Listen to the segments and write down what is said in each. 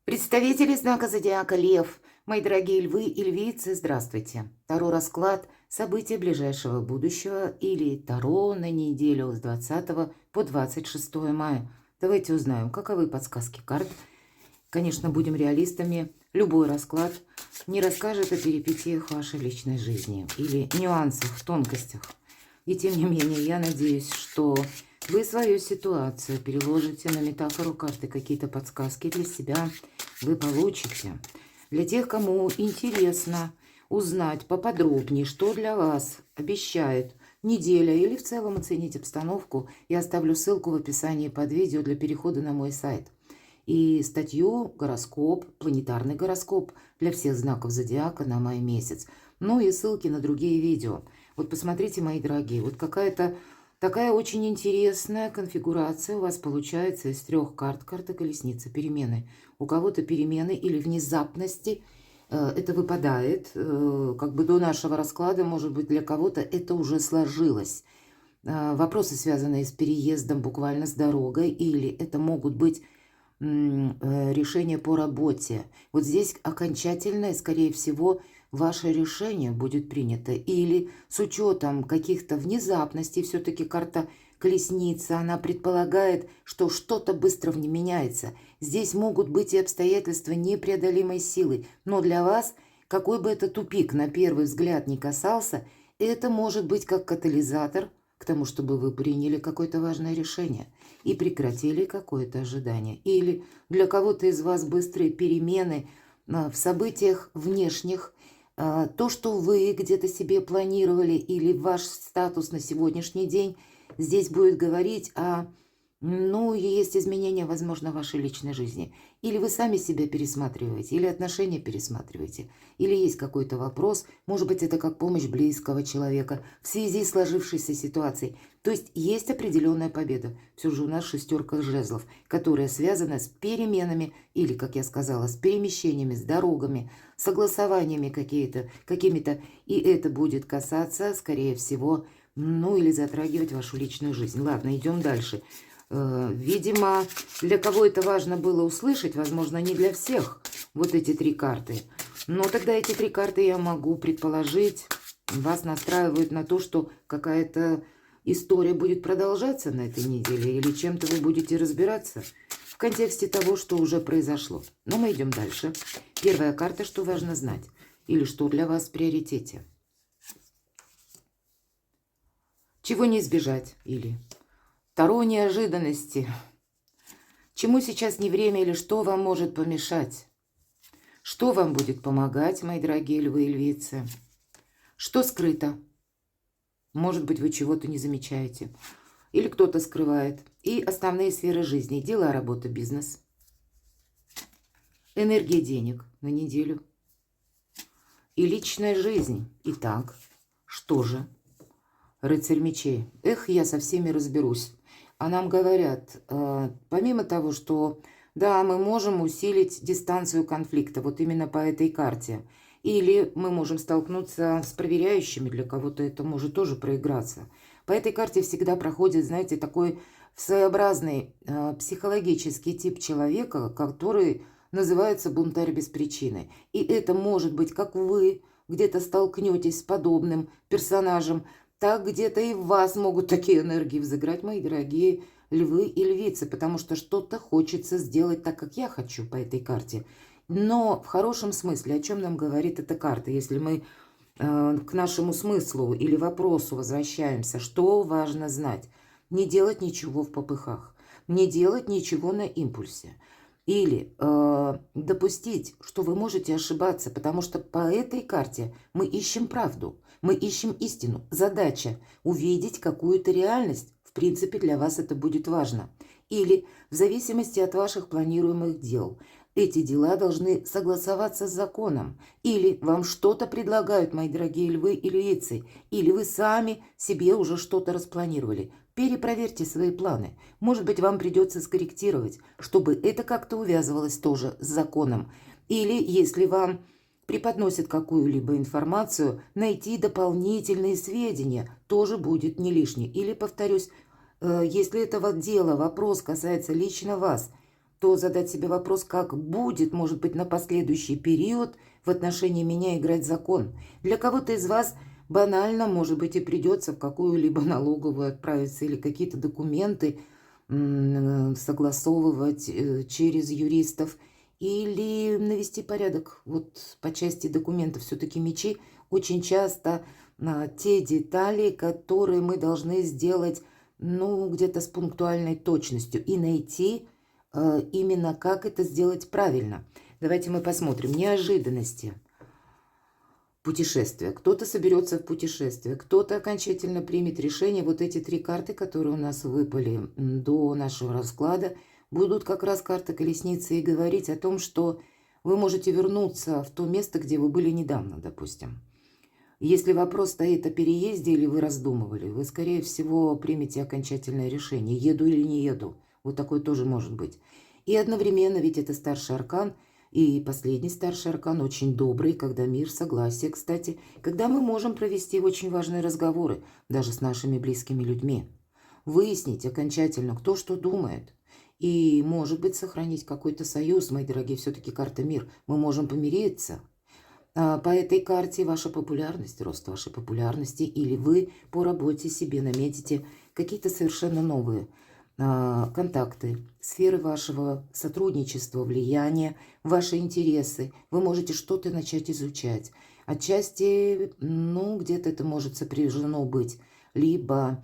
Представители знака зодиака Лев, мои дорогие львы и львицы, здравствуйте. Таро расклад события ближайшего будущего или Таро на неделю с 20 по 26 мая. Давайте узнаем, каковы подсказки карт. Конечно, будем реалистами. Любой расклад не расскажет о перипетиях вашей личной жизни или нюансах, тонкостях. И тем не менее, я надеюсь, что вы свою ситуацию переложите на метафору карты, какие-то подсказки для себя вы получите. Для тех, кому интересно узнать поподробнее, что для вас обещает неделя или в целом оценить обстановку, я оставлю ссылку в описании под видео для перехода на мой сайт. И статью «Гороскоп», планетарный гороскоп для всех знаков зодиака на май месяц. Ну и ссылки на другие видео. Вот посмотрите, мои дорогие, вот какая-то такая очень интересная конфигурация у вас получается из 3 карт. Карта колесницы, перемены. У кого-то перемены или внезапности. Это выпадает. Как бы до нашего расклада, может быть, для кого-то это уже сложилось. Вопросы, связанные с переездом, буквально с дорогой. Или это могут быть решения по работе. Вот здесь окончательное, скорее всего, ваше решение будет принято. Или с учетом каких-то внезапностей, все-таки карта колесницы, она предполагает, что что-то быстро не меняется. Здесь могут быть и обстоятельства непреодолимой силы. Но для вас, какой бы это тупик на первый взгляд ни касался, это может быть как катализатор к тому, чтобы вы приняли какое-то важное решение и прекратили какое-то ожидание. Или для кого-то из вас быстрые перемены в событиях внешних, то, что вы где-то себе планировали, или ваш статус на сегодняшний день, здесь будет говорить о, есть изменения, возможно, в вашей личной жизни. Или вы сами себя пересматриваете, или отношения пересматриваете, или есть какой-то вопрос, может быть, это как помощь близкого человека в связи с сложившейся ситуацией. То есть определенная победа. Все же у нас 6 жезлов, которая связана с переменами, или, как я сказала, с перемещениями, с дорогами, согласованиями какими-то, и это будет касаться, скорее всего, или затрагивать вашу личную жизнь. Ладно, идем дальше. Видимо, для кого это важно было услышать, возможно, не для всех, вот эти 3 карты. Но тогда эти 3 карты, я могу предположить, вас настраивают на то, что какая-то история будет продолжаться на этой неделе, или чем-то вы будете разбираться в контексте того, что уже произошло. Но мы идем дальше. Первая карта, что важно знать, или что для вас в приоритете. Чего не избежать, или Таро неожиданности. Чему сейчас не время, или что вам может помешать? Что вам будет помогать, мои дорогие львы и львицы? Что скрыто? Может быть, вы чего-то не замечаете. Или кто-то скрывает. И основные сферы жизни. Дела, работа, бизнес. Энергия денег на неделю. И личная жизнь. Итак, что же? Рыцарь мечей. Эх, я со всеми разберусь. А нам говорят, помимо того, что да, мы можем усилить дистанцию конфликта, вот именно по этой карте. Или мы можем столкнуться с проверяющими, для кого-то это может тоже проиграться. По этой карте всегда проходит, знаете, такой своеобразный психологический тип человека, который называется бунтарь без причины. И это может быть, как вы где-то столкнетесь с подобным персонажем, так где-то и в вас могут такие энергии взыграть, мои дорогие львы и львицы, потому что что-то хочется сделать так, как я хочу по этой карте. Но в хорошем смысле, о чем нам говорит эта карта, если мы к нашему смыслу или вопросу возвращаемся, что важно знать? Не делать ничего в попыхах, не делать ничего на импульсе. Или допустить, что вы можете ошибаться, потому что по этой карте мы ищем правду, мы ищем истину. Задача увидеть какую-то реальность. В принципе, для вас это будет важно. Или в зависимости от ваших планируемых дел. Эти дела должны согласоваться с законом. Или вам что-то предлагают, мои дорогие львы и львицы. Или вы сами себе уже что-то распланировали. Перепроверьте свои планы. Может быть, вам придется скорректировать, чтобы это как-то увязывалось тоже с законом. Или, если вам преподносят какую-либо информацию, найти дополнительные сведения тоже будет не лишне. Или, повторюсь, если этого дела вопрос касается лично вас, то задать себе вопрос, как будет, может быть, на последующий период в отношении меня играть закон. Для кого-то из вас банально, может быть, и придется в какую-либо налоговую отправиться или какие-то документы согласовывать через юристов или навести порядок. Вот по части документов все-таки мечи очень часто те детали, которые мы должны сделать, ну, где-то с пунктуальной точностью и найти именно как это сделать правильно. Давайте мы посмотрим. Неожиданности. Путешествие. Кто-то соберется в путешествие, кто-то окончательно примет решение. Вот эти 3 карты, которые у нас выпали до нашего расклада, будут как раз карты колесницы и говорить о том, что вы можете вернуться в то место, где вы были недавно, допустим. Если вопрос стоит о переезде или вы раздумывали, вы, скорее всего, примете окончательное решение, еду или не еду. Вот такое тоже может быть. И одновременно, ведь это старший аркан, и последний старший аркан очень добрый, когда мир, согласие, кстати, когда мы можем провести очень важные разговоры, даже с нашими близкими людьми. Выяснить окончательно, кто что думает. И, может быть, сохранить какой-то союз, мои дорогие, все-таки карта мир. Мы можем помириться. По этой карте ваша популярность, рост вашей популярности, или вы по работе себе наметите какие-то совершенно новые контакты, сферы вашего сотрудничества, влияния, ваши интересы. Вы можете что-то начать изучать. Отчасти, ну, где-то это может сопряжено быть, либо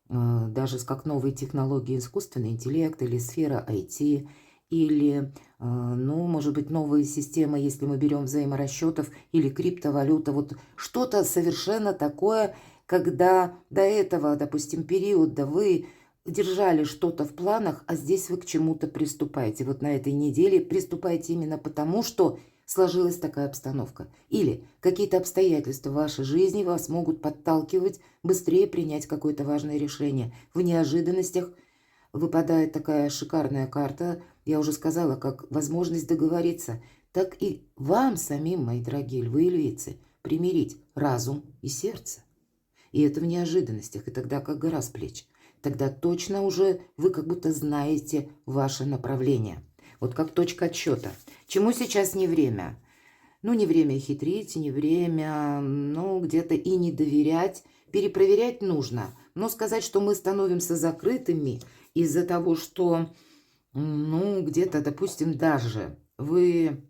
даже как новые технологии, искусственный интеллект или сфера IT, или, ну, может быть, новые системы, если мы берем взаиморасчетов или криптовалюта. Вот что-то совершенно такое, когда до этого, допустим, периода вы держали что-то в планах, а здесь вы к чему-то приступаете. Вот на этой неделе приступаете именно потому, что сложилась такая обстановка. Или какие-то обстоятельства в вашей жизни вас могут подталкивать быстрее принять какое-то важное решение. В неожиданностях выпадает такая шикарная карта, я уже сказала, как возможность договориться, так и вам самим, мои дорогие львы и львицы, примирить разум и сердце. И это в неожиданностях, и тогда как гора с плеч. Тогда точно уже вы как будто знаете ваше направление. Вот как точка отсчета. Чему сейчас не время? Ну, не время хитрить, не время, ну, где-то и не доверять. Перепроверять нужно. Но сказать, что мы становимся закрытыми из-за того, что, ну, где-то, допустим, даже вы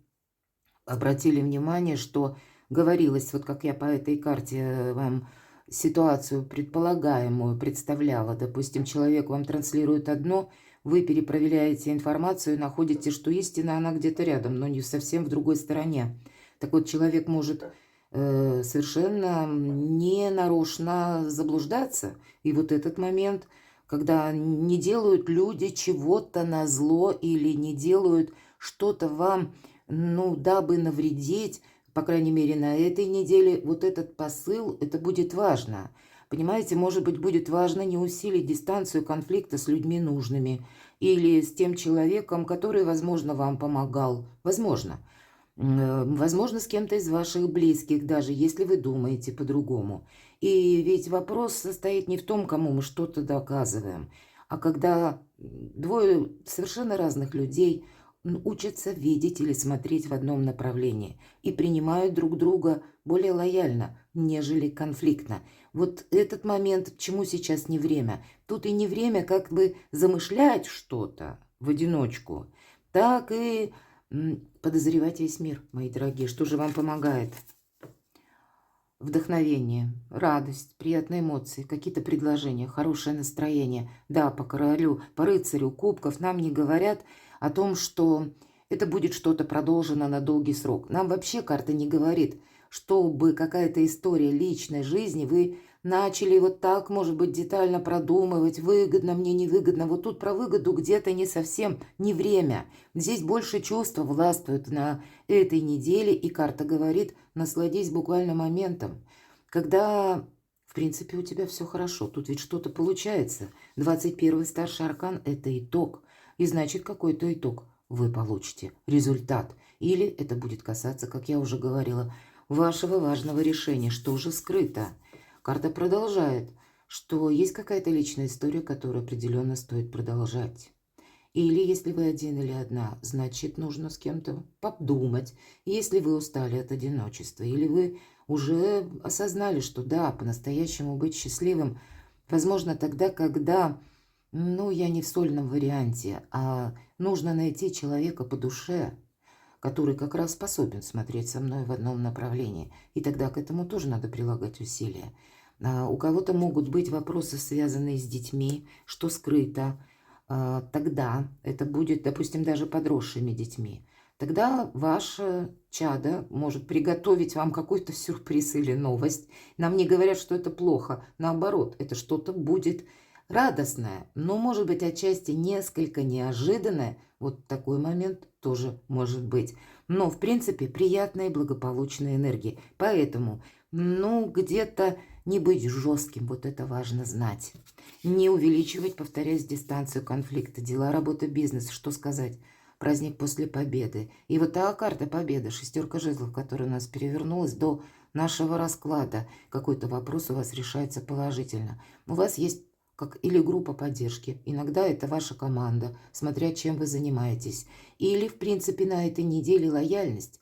обратили внимание, что говорилось, вот как я по этой карте вам ситуацию предполагаемую представляла. Допустим, человек вам транслирует одно, вы перепроверяете информацию и находите, что истина, она где-то рядом, но не совсем в другой стороне. Так вот, человек может совершенно ненарочно заблуждаться. И вот этот момент, когда не делают люди чего-то назло или не делают что-то вам, ну, дабы навредить, по крайней мере, на этой неделе, вот этот посыл, это будет важно. Понимаете, может быть, будет важно не усилить дистанцию конфликта с людьми нужными или с тем человеком, который, возможно, вам помогал. Возможно. Возможно, с кем-то из ваших близких, даже если вы думаете по-другому. И ведь вопрос состоит не в том, кому мы что-то доказываем, а когда двое совершенно разных людей учатся видеть или смотреть в одном направлении и принимают друг друга более лояльно, нежели конфликтно. Вот этот момент, чему сейчас не время. Тут и не время как бы замышлять что-то в одиночку, так и подозревать весь мир, мои дорогие. Что же вам помогает? Вдохновение, радость, приятные эмоции, какие-то предложения, хорошее настроение. Да, по королю, по рыцарю кубков нам не говорят о том, что это будет что-то продолжено на долгий срок. Нам вообще карта не говорит, чтобы какая-то история личной жизни вы начали вот так, может быть, детально продумывать, выгодно мне, невыгодно. Вот тут про выгоду где-то не совсем, не время. Здесь больше чувства властвуют на этой неделе, и карта говорит, насладись буквально моментом, когда, в принципе, у тебя все хорошо. Тут ведь что-то получается. 21-й старший аркан – это итог. И значит, какой-то итог вы получите, результат. Или это будет касаться, как я уже говорила, вашего важного решения, что уже скрыто. Карта продолжает, что есть какая-то личная история, которую определенно стоит продолжать. Или если вы один или одна, значит, нужно с кем-то подумать. Если вы устали от одиночества, или вы уже осознали, что да, по-настоящему быть счастливым возможно тогда, когда, ну, я не в сольном варианте, а нужно найти человека по душе, который как раз способен смотреть со мной в одном направлении. И тогда к этому тоже надо прилагать усилия. У кого-то могут быть вопросы, связанные с детьми, что скрыто. Тогда это будет, допустим, даже подросшими детьми. Тогда ваше чадо может приготовить вам какой-то сюрприз или новость. Нам не говорят, что это плохо. Наоборот, это что-то будет радостное, но, может быть, отчасти несколько неожиданное. Вот такой момент тоже может быть. Но, в принципе, приятные благополучные энергии. Поэтому, ну, где-то не быть жестким, вот это важно знать. Не увеличивать, повторяюсь, дистанцию конфликта. Дела, работа, бизнес, что сказать? Праздник после победы. И вот та карта победы, шестерка жезлов, которая у нас перевернулась до нашего расклада. Какой-то вопрос у вас решается положительно. У вас есть как или группа поддержки. Иногда это ваша команда, смотря чем вы занимаетесь. Или, в принципе, на этой неделе лояльность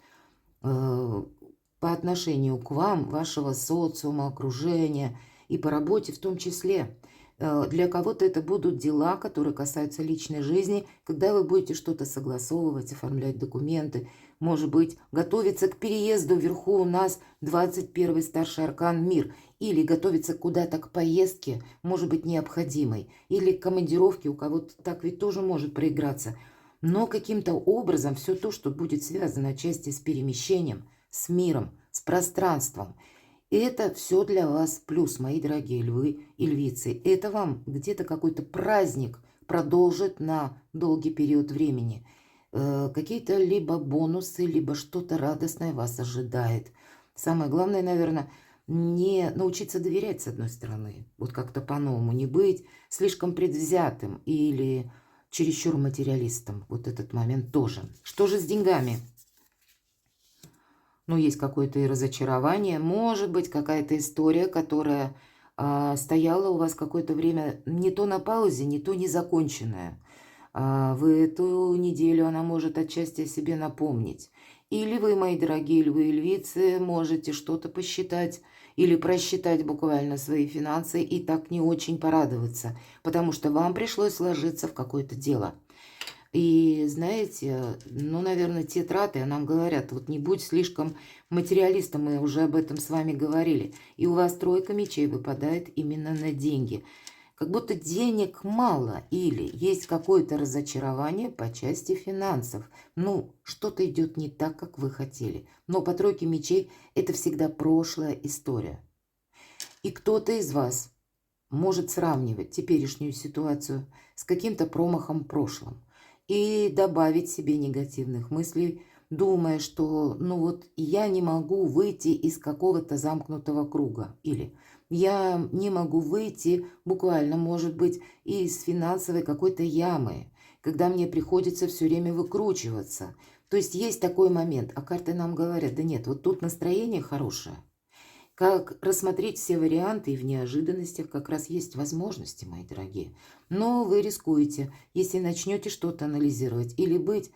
по отношению к вам, вашего социума, окружения и по работе в том числе. Для кого-то это будут дела, которые касаются личной жизни, когда вы будете что-то согласовывать, оформлять документы, может быть, готовиться к переезду. Вверху у нас 21-й старший аркан «Мир». Или готовиться куда-то к поездке, может быть, необходимой. Или к командировке, у кого-то так ведь тоже может проиграться. Но каким-то образом все то, что будет связано отчасти с перемещением, с миром, с пространством, это все для вас плюс, мои дорогие львы и львицы. Это вам где-то какой-то праздник продолжит на долгий период времени. Какие-то либо бонусы, либо что-то радостное вас ожидает. Самое главное, наверное, не научиться доверять, с одной стороны. Вот как-то по-новому не быть слишком предвзятым или чересчур материалистом. Вот этот момент тоже. Что же с деньгами? Ну, есть какое-то и разочарование, может быть, какая-то история, которая стояла у вас какое-то время не то на паузе, не то незаконченная. В эту неделю она может отчасти о себе напомнить. Или вы, мои дорогие львы и львицы, можете что-то посчитать или просчитать буквально свои финансы и так не очень порадоваться, потому что вам пришлось вложиться в какое-то дело. И знаете, ну, наверное, те траты, нам говорят, вот не будь слишком материалистом, мы уже об этом с вами говорили. И у вас тройка мечей выпадает именно на деньги. Как будто денег мало или есть какое-то разочарование по части финансов. Ну, что-то идет не так, как вы хотели. Но по тройке мечей это всегда прошлая история. И кто-то из вас может сравнивать теперешнюю ситуацию с каким-то промахом в прошлом и добавить себе негативных мыслей, думая, что ну вот я не могу выйти из какого-то замкнутого круга, или я не могу выйти буквально, может быть, из финансовой какой-то ямы, когда мне приходится все время выкручиваться. То есть есть такой момент, а карты нам говорят, да нет, вот тут настроение хорошее. Как рассмотреть все варианты, и в неожиданностях как раз есть возможности, мои дорогие. Но вы рискуете, если начнете что-то анализировать или быть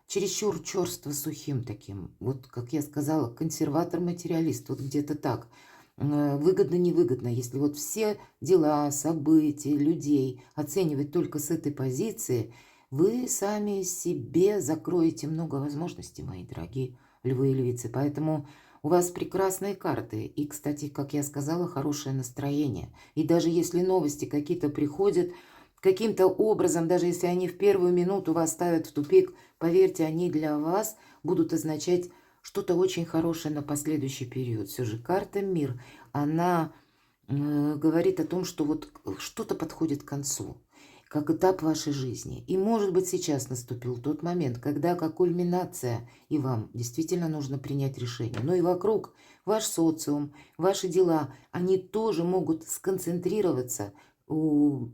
чересчур черство сухим таким. Вот, как я сказала, консерватор-материалист, вот где-то так. Выгодно-невыгодно, если вот все дела, события, людей оценивать только с этой позиции, вы сами себе закроете много возможностей, мои дорогие львы и львицы. Поэтому у вас прекрасные карты. И, кстати, как я сказала, хорошее настроение. И даже если новости какие-то приходят, каким-то образом, даже если они в первую минуту вас ставят в тупик, поверьте, они для вас будут означать что-то очень хорошее на последующий период. Все же карта «Мир», она говорит о том, что вот что-то подходит к концу, как этап вашей жизни. И, может быть, сейчас наступил тот момент, когда как кульминация, и вам действительно нужно принять решение. Но и вокруг ваш социум, ваши дела, они тоже могут сконцентрироваться,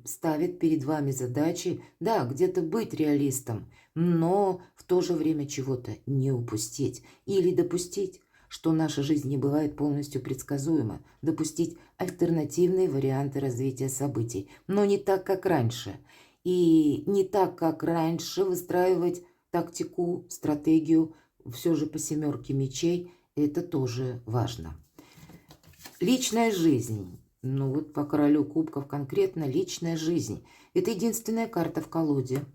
ставят перед вами задачи, да, где-то быть реалистом, но в то же время чего-то не упустить или допустить, что наша жизнь не бывает полностью предсказуема, допустить альтернативные варианты развития событий, но не так, как раньше. И не так, как раньше, выстраивать тактику, стратегию, все же по семерке мечей, это тоже важно. Личная жизнь. Ну вот по королю кубков конкретно личная жизнь. Это единственная карта в колоде.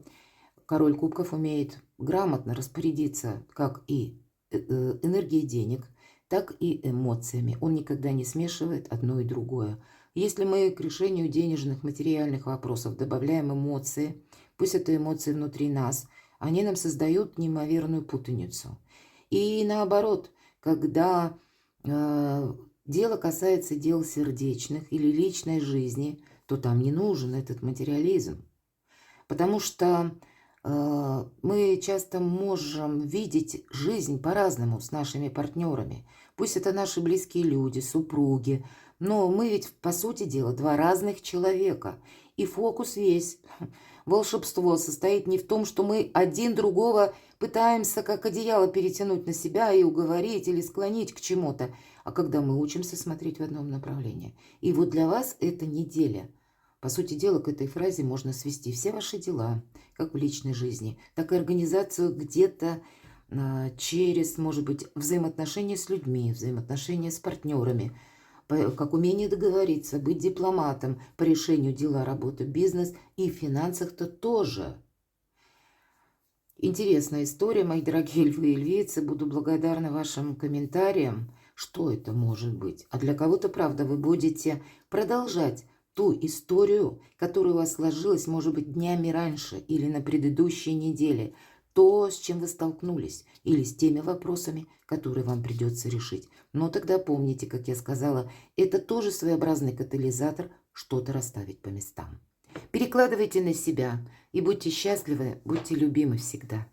Король кубков умеет грамотно распорядиться как и энергией денег, так и эмоциями. Он никогда не смешивает одно и другое. Если мы к решению денежных, материальных вопросов добавляем эмоции, пусть это эмоции внутри нас, они нам создают неимоверную путаницу. И наоборот, когда дело касается дел сердечных или личной жизни, то там не нужен этот материализм. Потому что мы часто можем видеть жизнь по-разному с нашими партнерами. Пусть это наши близкие люди, супруги, но мы ведь, по сути дела, два разных человека. И фокус весь, волшебство состоит не в том, что мы один другого пытаемся как одеяло перетянуть на себя и уговорить или склонить к чему-то, а когда мы учимся смотреть в одном направлении. И вот для вас эта неделя. По сути дела, к этой фразе можно свести все ваши дела, как в личной жизни, так и организацию где-то через, может быть, взаимоотношения с людьми, взаимоотношения с партнерами, как умение договориться, быть дипломатом по решению дела, работы, бизнес и в финансах-то тоже. Интересная история, мои дорогие львы и львицы. Буду благодарна вашим комментариям, что это может быть. А для кого-то, правда, вы будете продолжать ту историю, которая у вас сложилась, может быть, днями раньше или на предыдущей неделе, то, с чем вы столкнулись, или с теми вопросами, которые вам придется решить. Но тогда помните, как я сказала, это тоже своеобразный катализатор что-то расставить по местам. Перекладывайте на себя и будьте счастливы, будьте любимы всегда.